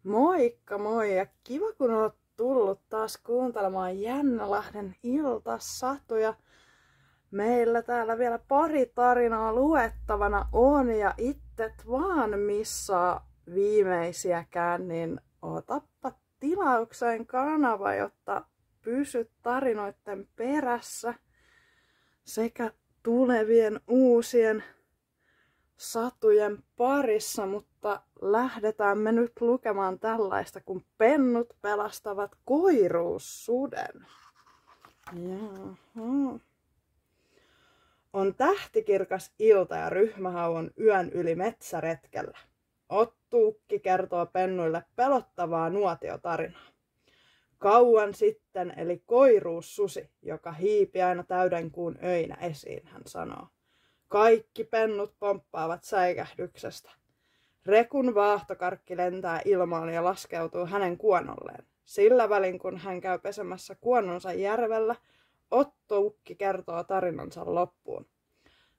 Moikka moi ja kiva kun oot tullut taas kuuntelemaan Jännälahden iltasatuja. Meillä täällä vielä pari tarinaa luettavana on ja ittet vaan missaa viimeisiäkään, niin otappa tilaukseen kanava, jotta pysyt tarinoiden perässä sekä tulevien uusien satujen parissa, mutta lähdetään me nyt lukemaan tällaista, kun pennut pelastavat koiruussuden. Jaha. On tähtikirkas ilta ja ryhmähau on yön yli metsäretkellä. Ottuukki kertoo pennuille pelottavaa nuotiotarinaa. Kauan sitten eli koiruussusi, joka hiipi aina täydenkuun öinä esiin, hän sanoo. Kaikki pennut pomppaavat säikähdyksestä. Rekun vaahtokarkki lentää ilmaan ja laskeutuu hänen kuonolleen. Sillä välin kun hän käy pesemässä kuononsa järvellä, Otto-ukki kertoo tarinansa loppuun.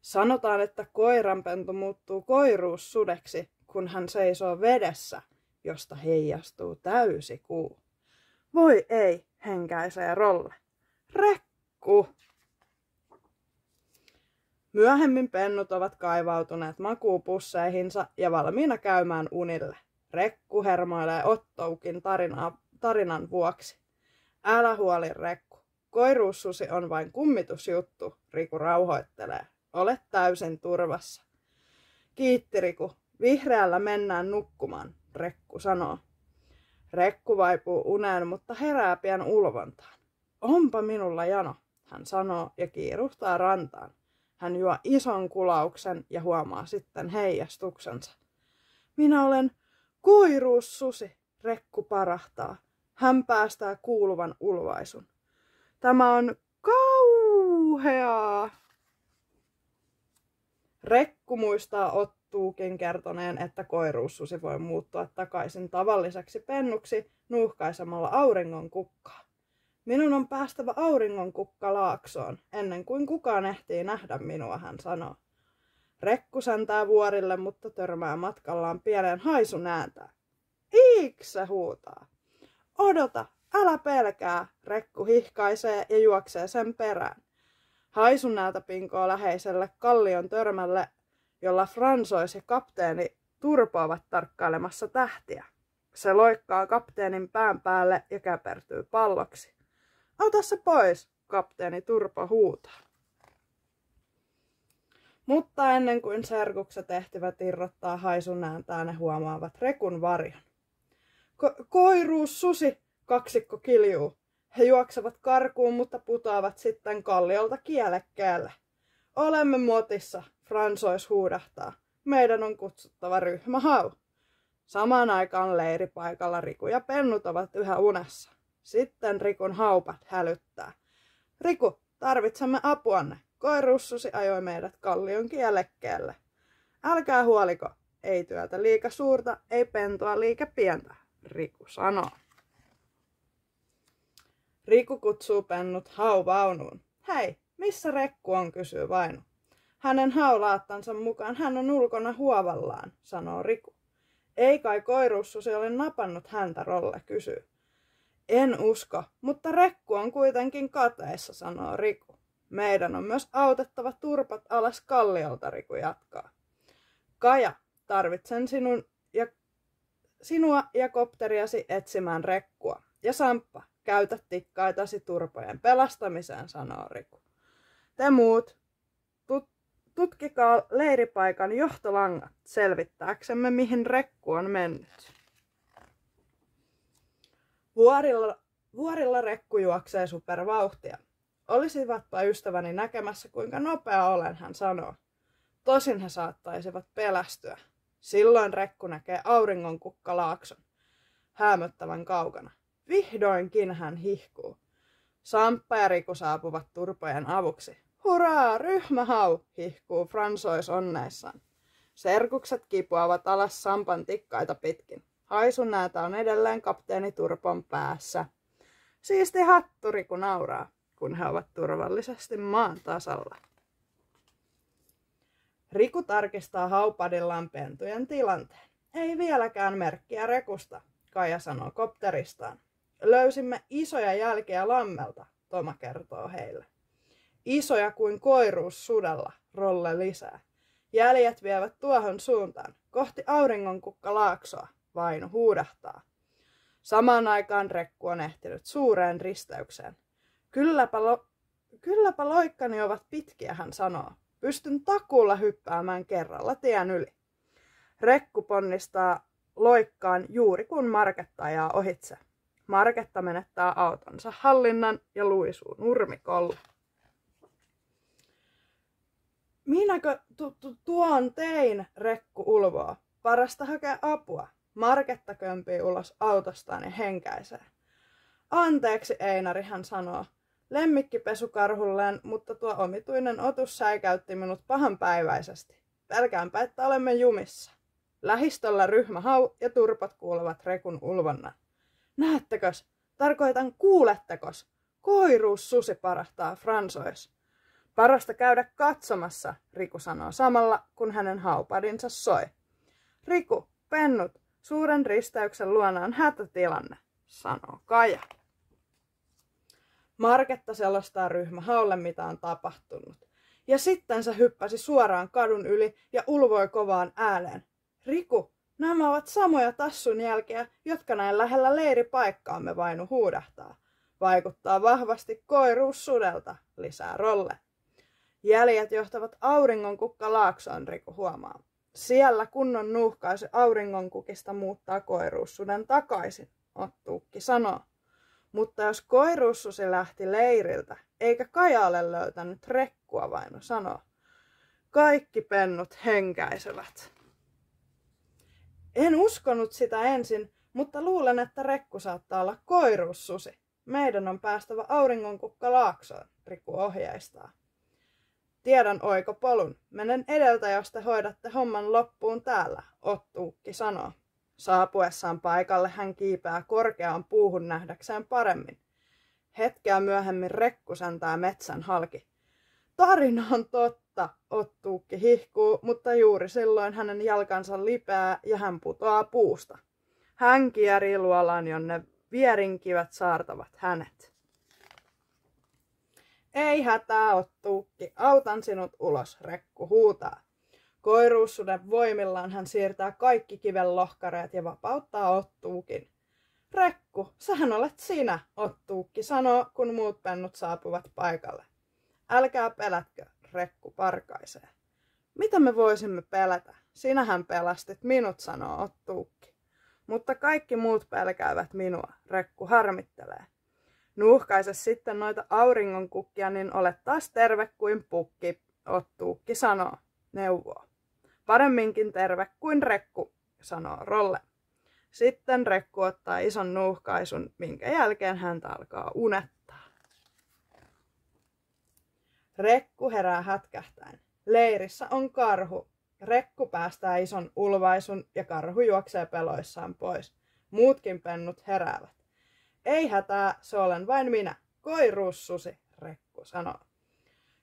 Sanotaan, että koiranpentu muuttuu koiruussudeksi, kun hän seisoo vedessä, josta heijastuu täysi kuu. Voi ei, henkäisee Rolle. Rekku! Myöhemmin pennut ovat kaivautuneet makuupusseihinsa ja valmiina käymään unille. Rekku hermoilee Ottoukin tarinan vuoksi. Älä huoli, Rekku. Koiruussusi on vain kummitusjuttu, Riku rauhoittelee. Olet täysin turvassa. Kiitti, Riku. Vihreällä mennään nukkumaan, Rekku sanoo. Rekku vaipuu uneen, mutta herää pian ulvontaan. Onpa minulla jano, hän sanoo ja kiiruhtaa rantaan. Hän juo ison kulauksen ja huomaa sitten heijastuksensa. Minä olen koiruussusi, Rekku parahtaa. Hän päästää kuuluvan ulvaisun. Tämä on kauheaa. Rekku muistaa Ottuukin kertoneen, että koiruussusi voi muuttua takaisin tavalliseksi pennuksi nuuhkaisemalla auringon kukkaa. Minun on päästävä auringonkukka laaksoon, ennen kuin kukaan ehtii nähdä minua, hän sanoo. Rekku säntää vuorille, mutta törmää matkallaan pieneen haisun ääntään. Iiks, se huutaa. Odota, älä pelkää, Rekku hihkaisee ja juoksee sen perään. Haisun ääntä pinkoo läheiselle kallion törmälle, jolla Fransois ja kapteeni Turpo ovat tarkkailemassa tähtiä. Se loikkaa kapteenin pään päälle ja käpertyy palloksi. Ota se pois, kapteeni Turpo huutaa. Mutta ennen kuin serkukset ehtivät irrottaa haisun ääntään, ne huomaavat Rekun varjon. Koiruussusi, kaksikko kiljuu. He juoksevat karkuun, mutta putoavat sitten kalliolta kielekkeelle. Olemme motissa, Fransois huudahtaa. Meidän on kutsuttava ryhmähau. Samaan aikaan leiripaikalla Riku ja pennut ovat yhä unessa. Sitten Rikun haupat hälyttää. Riku, tarvitsemme apuanne. Koiruussusi ajoi meidät kallion kielekkeelle. Älkää huoliko, ei työtä liika suurta, ei pentua liika pientä, Riku sanoo. Riku kutsuu pennut hauvaunuun. Hei, missä Rekku on, kysyy Vainu. Hänen haulaattansa mukaan hän on ulkona huovallaan, sanoo Riku. Ei kai koiruussusi ole napannut häntä, Rolle kysyy. En usko, mutta Rekku on kuitenkin kateissa, sanoo Riku. Meidän on myös autettava turpat alas kalliolta, Riku jatkaa. Kaja, tarvitsen sinua ja kopteriasi etsimään Rekkua. Ja Samppa, käytä tikkaitasi turpojen pelastamiseen, sanoo Riku. Te muut, tutkikaa leiripaikan johtolangat selvittääksemme, mihin Rekku on mennyt. Vuorilla Rekku juoksee supervauhtia. Olisivatpa ystäväni näkemässä, kuinka nopea olen, hän sanoo. Tosin he saattaisivat pelästyä. Silloin Rekku näkee auringonkukka-laakson, häämöttävän kaukana. Vihdoinkin hän hihkuu. Samppa ja Riku saapuvat turpojen avuksi. Hurraa, ryhmähau, hihkuu Fransois onneissaan. Serkukset kipuavat alas Sampan tikkaita pitkin. Haisun näätä on edelleen kapteeni Turpon päässä. Siisti hattu, Riku nauraa, kun he ovat turvallisesti maan tasalla. Riku tarkistaa haupadillaan pentujen tilanteen. Ei vieläkään merkkiä Rekusta. Kaija sanoo kopteristaan. Löysimme isoja jälkiä lammelta, Toma kertoo heille. Isoja kuin koiruus sudella, Rolle lisää. Jäljet vievät tuohon suuntaan, kohti auringonkukka-laaksoa, Vainu huudahtaa. Samaan aikaan Rekku on ehtinyt suureen risteykseen. Kylläpä loikkani ovat pitkiä, hän sanoo. Pystyn takuulla hyppäämään kerralla tien yli. Rekku ponnistaa loikkaan juuri kun Marketta ajaa ohitse. Marketta menettää autonsa hallinnan ja luisuu nurmikolle. Minäkö tuon tein, Rekku ulvoo. Parasta hakea apua. Marketta kömpii ulos autostaan ja henkäisee. Anteeksi, Einari, hän sanoo. Lemmikkipesukarhulleen, mutta tuo omituinen otus säikäytti minut pahanpäiväisesti. Pelkäänpä, että olemme jumissa. Lähistöllä ryhmähau ja turpat kuulevat Rekun ulvonnan. Näettekös? Tarkoitan kuulettekos? Koiruus susi parahtaa Fransois. Parasta käydä katsomassa, Riku sanoo samalla, kun hänen haupadinsa soi. Riku, pennut, suuren risteyksen luona on hätätilanne, sanoo Kaija. Marketta selostaa ryhmähaulle, mitä on tapahtunut. Ja sitten se hyppäsi suoraan kadun yli ja ulvoi kovaan ääneen. Riku, nämä ovat samoja tassun jälkeä, jotka näin lähellä leiripaikkaamme, Vainu huudahtaa. Vaikuttaa vahvasti koiruus sudelta, lisää Rolle. Jäljet johtavat auringonkukka-laaksoon, Riku huomaa. Siellä kunnon nuuhkaisu auringonkukista muuttaa koiruussuden takaisin, Ottuukki sanoo. Mutta jos koiruussusi lähti leiriltä, eikä Kaija ole löytänyt Rekkua, Vainu sanoo. Kaikki pennut henkäisevät. En uskonut sitä ensin, mutta luulen, että Rekku saattaa olla koiruussusi. Meidän on päästävä auringonkukka-laaksoon, Riku ohjeistaa. Tiedän oikopolun. Menen edeltä, jos te hoidatte homman loppuun täällä, Ottuukki sanoo. Saapuessaan paikalle hän kiipeää korkeaan puuhun nähdäkseen paremmin. Hetkeä myöhemmin Rekku säntää metsän halki. Tarina on totta, Ottuukki hihkuu, mutta juuri silloin hänen jalkansa lipeää ja hän putoaa puusta. Hän kierii luolaan, jonne vierinkivet saartavat hänet. Ei hätää, Ottuukki, autan sinut ulos, Rekku huutaa. Koiruussuden voimillaan hän siirtää kaikki kiven lohkareet ja vapauttaa Ottuukin. Rekku, sähän olet sinä, Ottuukki sanoo, kun muut pennut saapuvat paikalle. Älkää pelätkö, Rekku parkaisee. Mitä me voisimme pelätä? Sinähän pelastit minut, sanoo Ottuukki. Mutta kaikki muut pelkäävät minua, Rekku harmittelee. Nuuhkaise sitten noita auringonkukkia, niin olet taas terve kuin pukki, Ottuukki sanoo, neuvoo. Paremminkin terve kuin Rekku, sanoo Rolle. Sitten Rekku ottaa ison nuuhkaisun, minkä jälkeen häntä alkaa unettaa. Rekku herää hätkähtäen. Leirissä on karhu. Rekku päästää ison ulvaisun ja karhu juoksee peloissaan pois. Muutkin pennut heräävät. Ei hätää, se olen vain minä. Koiruussusi, Rekku sanoo.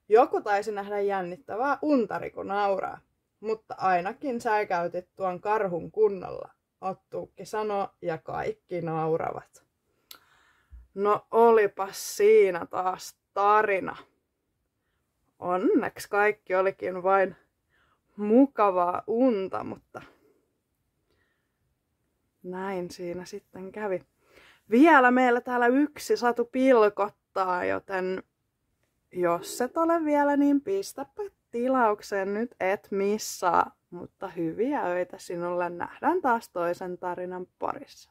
Joku taisi nähdä jännittävää unta, Riku nauraa. Mutta ainakin säikäytit tuon karhun kunnolla, Ottuukki sanoo ja kaikki nauravat. No olipas siinä taas tarina. Onneksi kaikki olikin vain mukavaa unta, mutta näin siinä sitten kävi. Vielä meillä täällä yksi satu pilkottaa, joten jos et ole vielä, niin pistäpä tilaukseen nyt et missaa. Mutta hyviä öitä sinulle, nähdään taas toisen tarinan parissa.